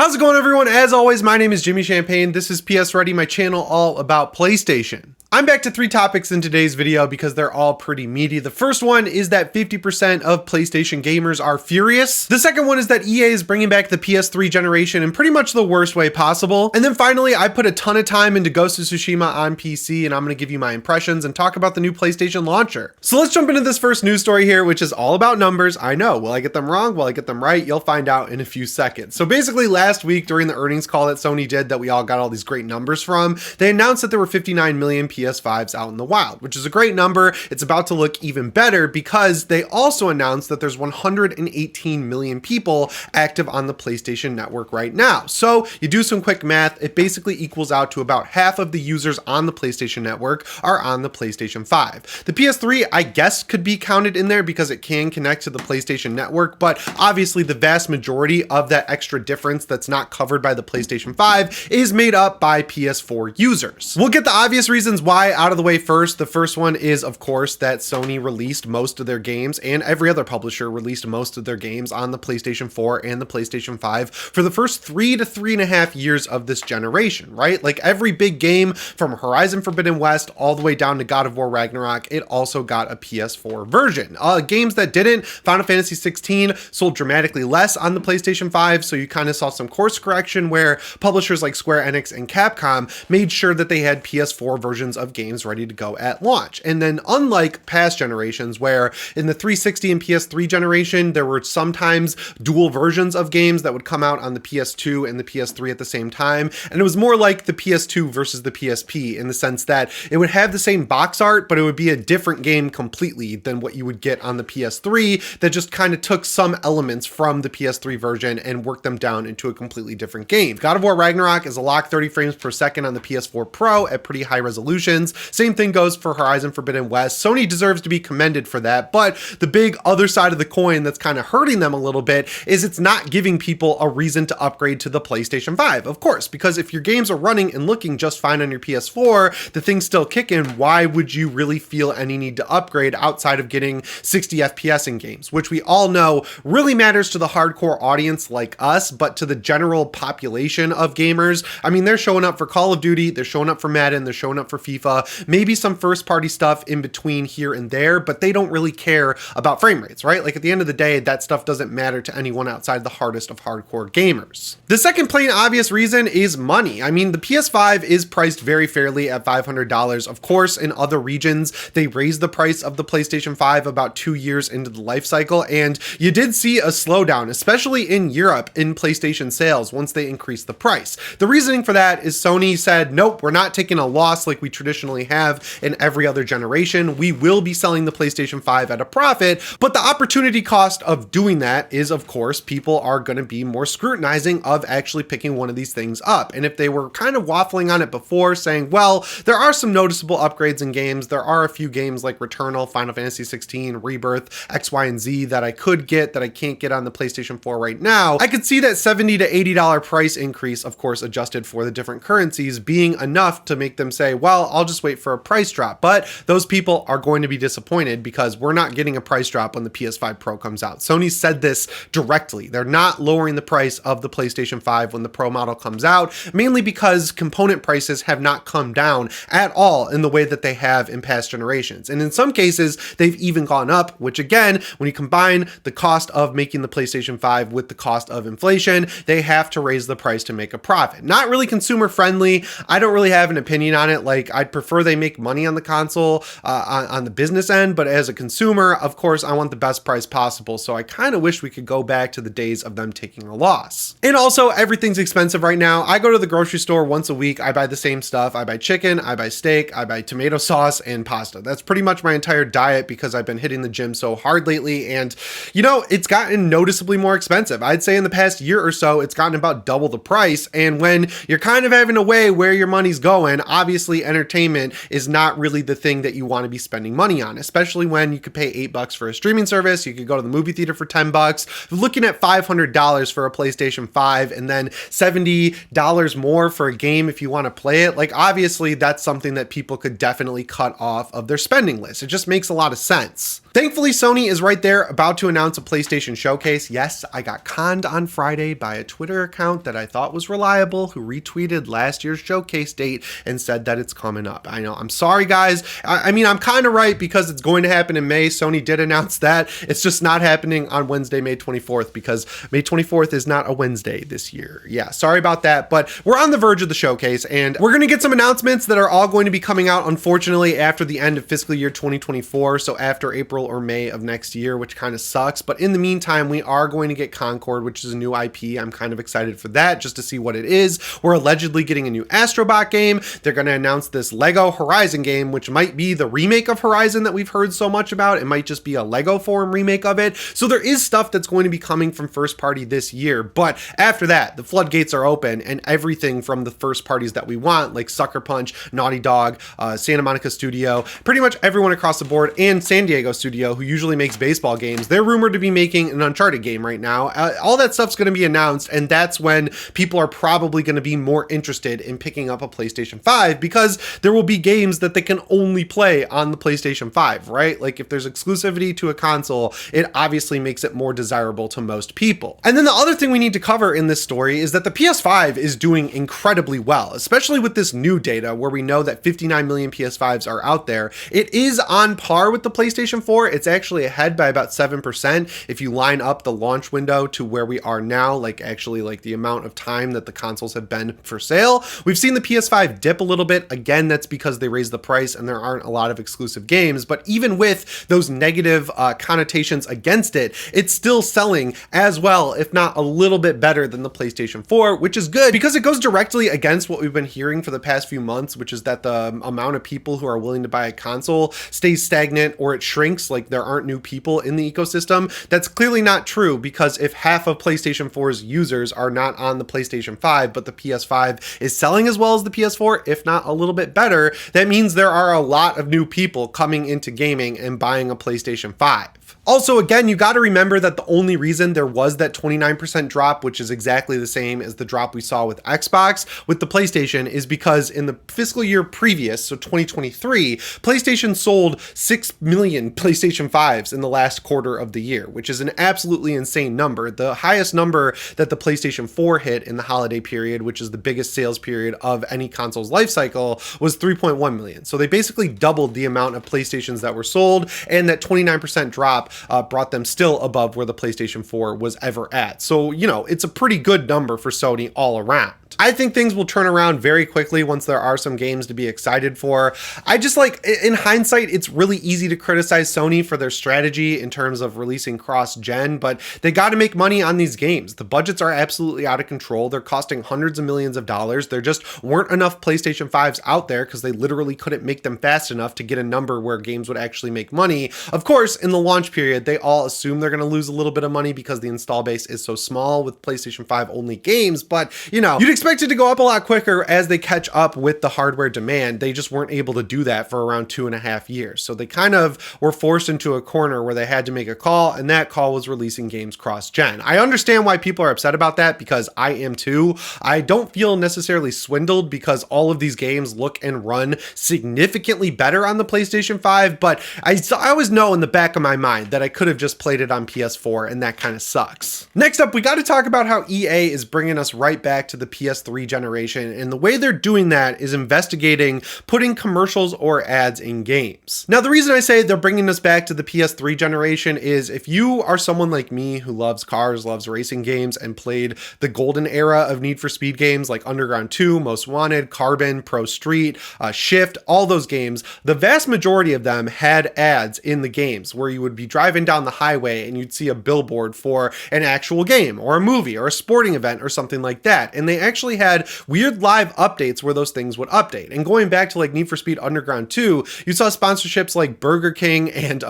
How's it going, everyone? As always, my name is Jimmy Champagne. This is PSReady, my channel all about PlayStation. I'm back to 3 topics in today's video because they're all pretty meaty. The first one is that 50% of PlayStation gamers are furious. The second one is that EA is bringing back the PS3 generation in pretty much the worst way possible. And then finally, I put a ton of time into Ghost of Tsushima on PC, and I'm going to give you my impressions and talk about the new PlayStation launcher. So let's jump into this first news story here, which is all about numbers. I know, will I get them wrong? Will I get them right? You'll find out in a few seconds. So basically last week during the earnings call that Sony did that we all got all these great numbers from, they announced that there were 59 million PS5s out in the wild, which is a great number. It's about to look even better because they also announced that there's 118 million people active on the PlayStation Network right now. So you do some quick math, it basically equals out to about half of the users on the PlayStation Network are on the PlayStation 5. The PS3, I guess, could be counted in there because it can connect to the PlayStation Network, but obviously the vast majority of that extra difference that's not covered by the PlayStation 5 is made up by PS4 users. We'll get the obvious reasons why out of the way first. The first one is, of course, that Sony released most of their games, and every other publisher released most of their games on the PlayStation 4 and the PlayStation 5 for the first 3 to 3.5 years of this generation, right? Like every big game from Horizon Forbidden West all the way down to God of War Ragnarok, it also got a PS4 version. Games that didn't, Final Fantasy 16 sold dramatically less on the PlayStation 5, so you kind of saw some course correction where publishers like Square Enix and Capcom made sure that they had PS4 versions of games ready to go at launch. And then unlike past generations where in the 360 and PS3 generation, there were sometimes dual versions of games that would come out on the PS2 and the PS3 at the same time. And it was more like the PS2 versus the PSP in the sense that it would have the same box art, but it would be a different game completely than what you would get on the PS3 that just kind of took some elements from the PS3 version and worked them down into a completely different game. God of War Ragnarok is a lock 30 frames per second on the PS4 Pro at pretty high resolutions. Same thing goes for Horizon Forbidden West. Sony deserves to be commended for that, but the big other side of the coin that's kind of hurting them a little bit is it's not giving people a reason to upgrade to the PlayStation 5, of course, because if your games are running and looking just fine on your PS4, the thing's still kicking, why would you really feel any need to upgrade outside of getting 60 FPS in games, which we all know really matters to the hardcore audience like us, but to the general population of gamers, I mean, they're showing up for Call of Duty, they're showing up for Madden, they're showing up for FIFA, maybe some first party stuff in between here and there, but they don't really care about frame rates, right? Like at the end of the day, that stuff doesn't matter to anyone outside the hardest of hardcore gamers. The second plain obvious reason is money. I mean, the PS5 is priced very fairly at $500. Of course, in other regions, they raised the price of the PlayStation 5 about 2 years into the life cycle, and you did see a slowdown, especially in Europe, in PlayStation sales once they increased the price. The reasoning for that is Sony said, nope, we're not taking a loss like we traditionally have in every other generation. We will be selling the PlayStation 5 at a profit, but the opportunity cost of doing that is, of course, people are going to be more scrutinizing of actually picking one of these things up. And if they were kind of waffling on it before, saying, well, there are some noticeable upgrades in games, there are a few games like Returnal, Final Fantasy 16, Rebirth, X, Y, and Z that I could get that I can't get on the PlayStation 4 right now, I could see that $70 to $80 price increase, of course, adjusted for the different currencies, being enough to make them say, well, I'll just wait for a price drop. But those people are going to be disappointed because we're not getting a price drop when the PS5 Pro comes out. Sony said this directly. They're not lowering the price of the PlayStation 5 when the Pro model comes out, mainly because component prices have not come down at all in the way that they have in past generations. And in some cases, they've even gone up, which again, when you combine the cost of making the PlayStation 5 with the cost of inflation, they have to raise the price to make a profit. Not really consumer friendly. I don't really have an opinion on it. Like, I'd prefer they make money on the console on the business end, but as a consumer, of course, I want the best price possible. So I kind of wish we could go back to the days of them taking a loss. And also, everything's expensive right now. I go to the grocery store once a week. I buy the same stuff. I buy chicken, I buy steak, I buy tomato sauce and pasta. That's pretty much my entire diet because I've been hitting the gym so hard lately. And you know, it's gotten noticeably more expensive. I'd say in the past year or so, it's gotten about double the price. And when you're kind of having to weigh where your money's going, obviously entertainment is not really the thing that you want to be spending money on, especially when you could pay $8 for a streaming service. You could go to the movie theater for $10. Looking at $500 for a PlayStation 5 and then $70 more for a game if you want to play it. Like, obviously that's something that people could definitely cut off of their spending list. It just makes a lot of sense. Thankfully, Sony is right there about to announce a PlayStation showcase. Yes, I got conned on Friday by a Twitter account that I thought was reliable who retweeted last year's showcase date and said that it's coming up. I know, I'm sorry guys. I mean, I'm kind of right because it's going to happen in May. Sony did announce that. It's just not happening on Wednesday, May 24th because May 24th is not a Wednesday this year. Yeah, sorry about that, but we're on the verge of the showcase and we're going to get some announcements that are all going to be coming out, unfortunately, after the end of fiscal year 2024. So after April or May of next year, which kind of sucks. But in the meantime, we are going to get Concord, which is a new IP. I'm kind of excited for that just to see what it is. We're allegedly getting a new Astrobot game. They're going to announce this Lego Horizon game, which might be the remake of Horizon that we've heard so much about. It might just be a Lego form remake of it. So there is stuff that's going to be coming from first party this year. But after that, the floodgates are open and everything from the first parties that we want, like Sucker Punch, Naughty Dog, Santa Monica Studio, pretty much everyone across the board, and San Diego Studio, who usually makes baseball games. They're rumored to be making an Uncharted game right now. All that stuff's going to be announced, and that's when people are probably going to be more interested in picking up a PlayStation 5 because there will be games that they can only play on the PlayStation 5, right? Like if there's exclusivity to a console, it obviously makes it more desirable to most people. And then the other thing we need to cover in this story is that the PS5 is doing incredibly well, especially with this new data where we know that 59 million PS5s are out there. It is on par with the PlayStation 4. It's actually ahead by about 7% if you line up the launch window to where we are now, like actually like the amount of time that the consoles have been for sale. We've seen the PS5 dip a little bit. Again, that's because they raised the price and there aren't a lot of exclusive games, but even with those negative connotations against it, it's still selling as well, if not a little bit better than the PlayStation 4, which is good because it goes directly against what we've been hearing for the past few months, which is that the amount of people who are willing to buy a console stays stagnant or it shrinks, like there aren't new people in the ecosystem. That's clearly not true because if half of PlayStation 4's users are not on the PlayStation 5, but the PS5 is selling as well as the PS4, if not a little bit better, that means there are a lot of new people coming into gaming and buying a PlayStation 5. Also, again, you got to remember that the only reason there was that 29% drop, which is exactly the same as the drop we saw with Xbox, with the PlayStation, is because in the fiscal year previous, so 2023, PlayStation sold 6 million PlayStation 5s in the last quarter of the year, which is an absolutely insane number. The highest number that the PlayStation 4 hit in the holiday period, which is the biggest sales period of any console's life cycle, was 3.1 million. So they basically doubled the amount of PlayStations that were sold, and that 29% drop brought them still above where the PlayStation 4 was ever at. So, you know, it's a pretty good number for Sony all around. I think things will turn around very quickly once there are some games to be excited for. I just like, in hindsight, it's really easy to criticize Sony for their strategy in terms of releasing cross-gen, but they got to make money on these games. The budgets are absolutely out of control. They're costing hundreds of millions of dollars. There just weren't enough PlayStation 5s out there because they literally couldn't make them fast enough to get a number where games would actually make money. Of course, in the launch period, they all assume they're going to lose a little bit of money because the install base is so small with PlayStation 5 only games, but you know, you'd expect it to go up a lot quicker as they catch up with the hardware demand. They just weren't able to do that for around 2.5 years. So they kind of were forced into a corner where they had to make a call, and that call was releasing games cross-gen. I understand why people are upset about that because I am too. I don't feel necessarily swindled because all of these games look and run significantly better on the PlayStation 5, but I always know in the back of my mind that I could have just played it on PS4, and that kind of sucks. Next up, we got to talk about how EA is bringing us right back to the PS3 generation, and the way they're doing that is investigating putting commercials or ads in games. Now, the reason I say they're bringing us back to the PS3 generation is if you are someone like me who loves cars, loves racing games, and played the golden era of Need for Speed games like Underground 2, Most Wanted, Carbon, Pro Street, Shift, all those games, the vast majority of them had ads in the games where you would be driving down the highway and you'd see a billboard for an actual game or a movie or a sporting event or something like that. And they actually had weird live updates where those things would update. And going back to like Need for Speed Underground 2, you saw sponsorships like Burger King and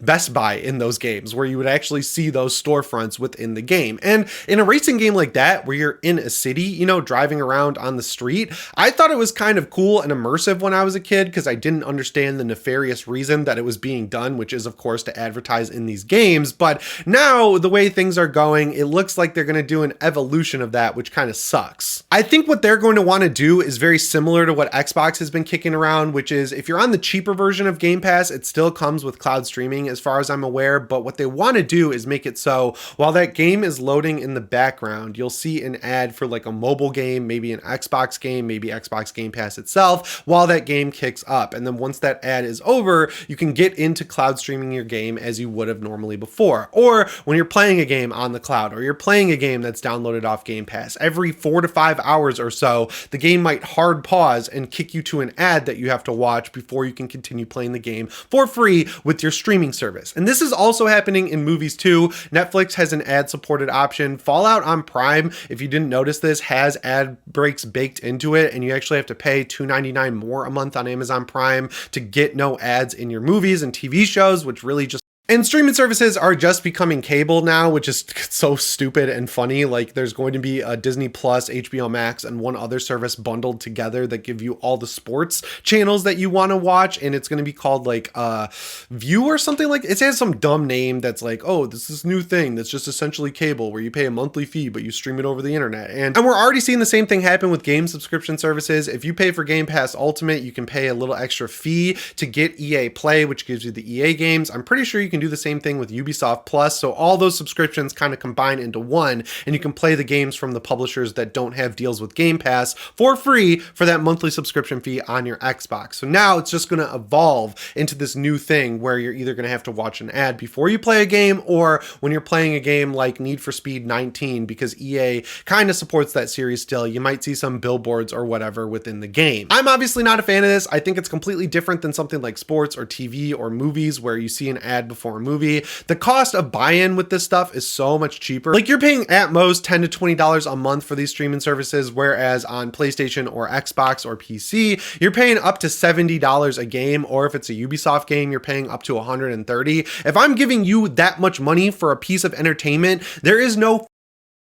Best Buy in those games where you would actually see those storefronts within the game. And in a racing game like that, where you're in a city, you know, driving around on the street, I thought it was kind of cool and immersive when I was a kid because I didn't understand the nefarious reason that it was being done, which is of course to advertise in these games. But now the way things are going, it looks like they're going to do an evolution of that, which kind of sucks. Pass. I think what they're going to want to do is very similar to what Xbox has been kicking around, which is if you're on the cheaper version of Game Pass, it still comes with cloud streaming as far as I'm aware, but what they want to do is make it so while that game is loading in the background, you'll see an ad for like a mobile game, maybe an Xbox game, maybe Xbox Game Pass itself, while that game kicks up. And then once that ad is over, you can get into cloud streaming your game as you would have normally before. Or when you're playing a game on the cloud, or you're playing a game that's downloaded off Game Pass, every 4 to 5 hours or so, the game might hard pause and kick you to an ad that you have to watch before you can continue playing the game for free with your streaming service. And this is also happening in movies too. Netflix has an ad supported option. Fallout on Prime, if you didn't notice this, has ad breaks baked into it, and you actually have to pay $2.99 more a month on Amazon Prime to get no ads in your movies and TV shows, which really just and streaming services are just becoming cable now, which is so stupid and funny. Like there's going to be a Disney Plus, HBO Max, and one other service bundled together that give you all the sports channels that you want to watch. And it's going to be called like View or something like it. Has some dumb name that's like, oh, this is new thing that's just essentially cable where you pay a monthly fee, but you stream it over the internet. And we're already seeing the same thing happen with game subscription services. If you pay for Game Pass Ultimate, you can pay a little extra fee to get EA Play, which gives you the EA games. I'm pretty sure you can do the same thing with Ubisoft Plus. So all those subscriptions kind of combine into one, and you can play the games from the publishers that don't have deals with Game Pass for free for that monthly subscription fee on your Xbox. So now it's just going to evolve into this new thing where you're either going to have to watch an ad before you play a game, or when you're playing a game like Need for Speed 19, because EA kind of supports that series still, you might see some billboards or whatever within the game. I'm obviously not a fan of this. I think it's completely different than something like sports or TV or movies where you see an ad before a movie. The cost of buy-in with this stuff is so much cheaper. Like you're paying at most $10 to $20 a month for these streaming services, whereas on PlayStation or Xbox or PC, you're paying up to $70 a game, or if it's a Ubisoft game, you're paying up to $130. If I'm giving you that much money for a piece of entertainment, there is no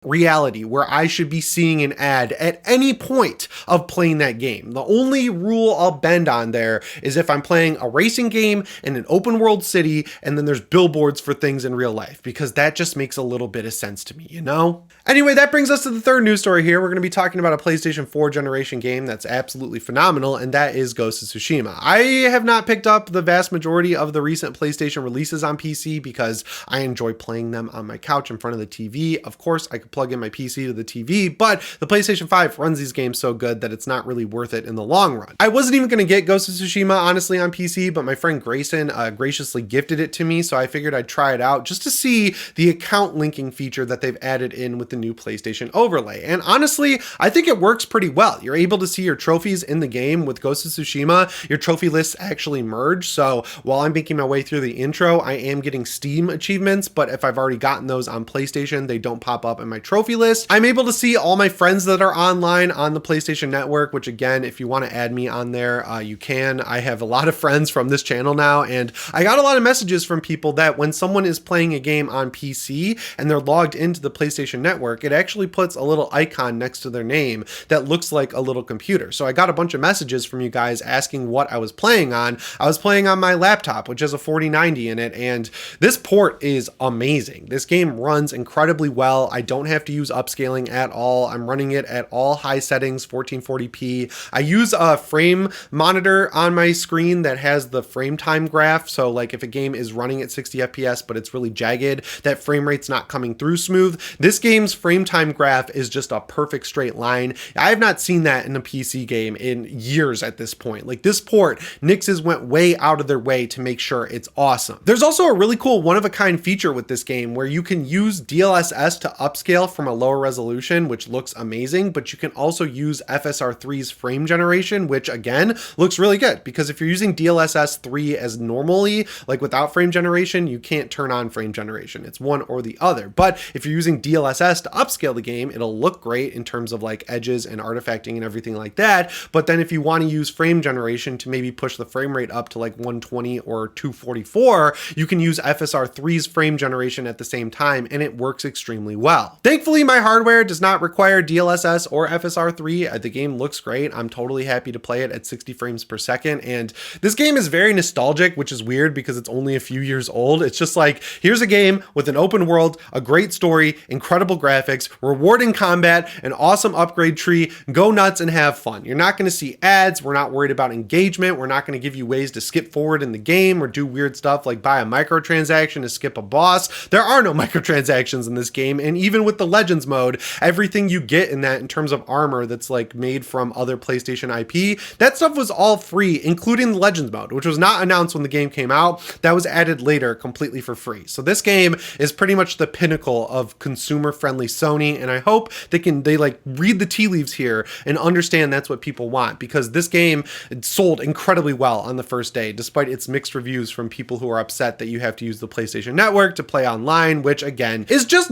reality where I should be seeing an ad at any point of playing that game. The only rule I'll bend on there is if I'm playing a racing game in an open world city and then there's billboards for things in real life, because that just makes a little bit of sense to me, you know? Anyway, that brings us to the third news story here. We're going to be talking about a PlayStation 4 generation game that's absolutely phenomenal, and that is Ghost of Tsushima. I have not picked up the vast majority of the recent PlayStation releases on PC because I enjoy playing them on my couch in front of the TV. Of course, I could plug in my PC to the TV, but the PlayStation 5 runs these games so good that it's not really worth it in the long run. I wasn't even going to get Ghost of Tsushima, honestly, on PC, but my friend Grayson graciously gifted it to me, so I figured I'd try it out just to see the account linking feature that they've added in with the new PlayStation overlay. And honestly, I think it works pretty well. You're able to see your trophies in the game with Ghost of Tsushima. Your trophy lists actually merge, so while I'm making my way through the intro, I am getting Steam achievements, but if I've already gotten those on PlayStation, they don't pop up in my trophy list. I'm able to see all my friends that are online on the PlayStation Network, which again, if you want to add me on there, you can. I have a lot of friends from this channel now, and I got a lot of messages from people that when someone is playing a game on PC and they're logged into the PlayStation Network, it actually puts a little icon next to their name that looks like a little computer. So I got a bunch of messages from you guys asking what I was playing on. I was playing on my laptop, which has a 4090 in it, and this port is amazing. This game runs incredibly well. I don't have to use upscaling at all. I'm running it at all high settings, 1440p. I use a frame monitor on my screen that has the frame time graph. So like if a game is running at 60 FPS, but it's really jagged, that frame rate's not coming through smooth. This game's frame time graph is just a perfect straight line. I have not seen that in a PC game in years at this point. Like this port, Nix's went way out of their way to make sure it's awesome. There's also a really cool one-of-a-kind feature with this game where you can use DLSS to upscale from a lower resolution, which looks amazing, but you can also use FSR3's frame generation, which again looks really good, because if you're using DLSS 3 as normally, like without frame generation, you can't turn on frame generation. It's one or the other. But if you're using DLSS to upscale the game, it'll look great in terms of like edges and artifacting and everything like that. But then if you want to use frame generation to maybe push the frame rate up to like 120 or 244, you can use FSR3's frame generation at the same time, and it works extremely well. Thankfully, my hardware does not require DLSS or FSR3. The game looks great. I'm totally happy to play it at 60 frames per second. And this game is very nostalgic, which is weird because it's only a few years old. It's just like, here's a game with an open world, a great story, incredible graphics, graphics, rewarding combat, an awesome upgrade tree. Go nuts and have fun. You're not going to see ads. We're not worried about engagement. We're not going to give you ways to skip forward in the game or do weird stuff like buy a microtransaction to skip a boss. There are no microtransactions in this game, and even with the Legends mode, everything you get in that in terms of armor that's like made from other PlayStation IP, that stuff was all free, including the Legends mode, which was not announced when the game came out. That was added later completely for free. So this game is pretty much the pinnacle of consumer-friendly Sony, and I hope they like read the tea leaves here and understand that's what people want, because this game sold incredibly well on the first day, despite its mixed reviews from people who are upset that you have to use the PlayStation Network to play online, which again is just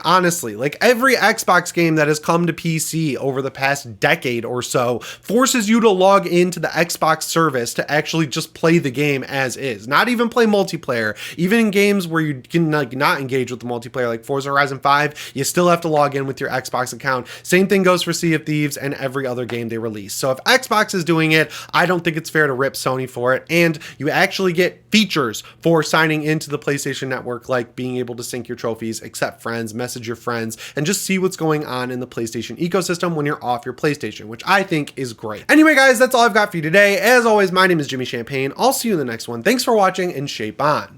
honestly, like every Xbox game that has come to PC over the past decade or so forces you to log into the Xbox service to actually just play the game as is, not even play multiplayer. Even in games where you can like not engage with the multiplayer, like Forza Horizon 5, you still have to log in with your Xbox account. Same thing goes for Sea of Thieves and every other game they release. So if Xbox is doing it, I don't think it's fair to rip Sony for it. And you actually get features for signing into the PlayStation Network, like being able to sync your trophies, accept friends, message your friends, and just see what's going on in the PlayStation ecosystem when you're off your PlayStation, which I think is great. Anyway, guys, that's all I've got for you today. As always, my name is Jimmy Champagne. I'll see you in the next one. Thanks for watching, and shape on.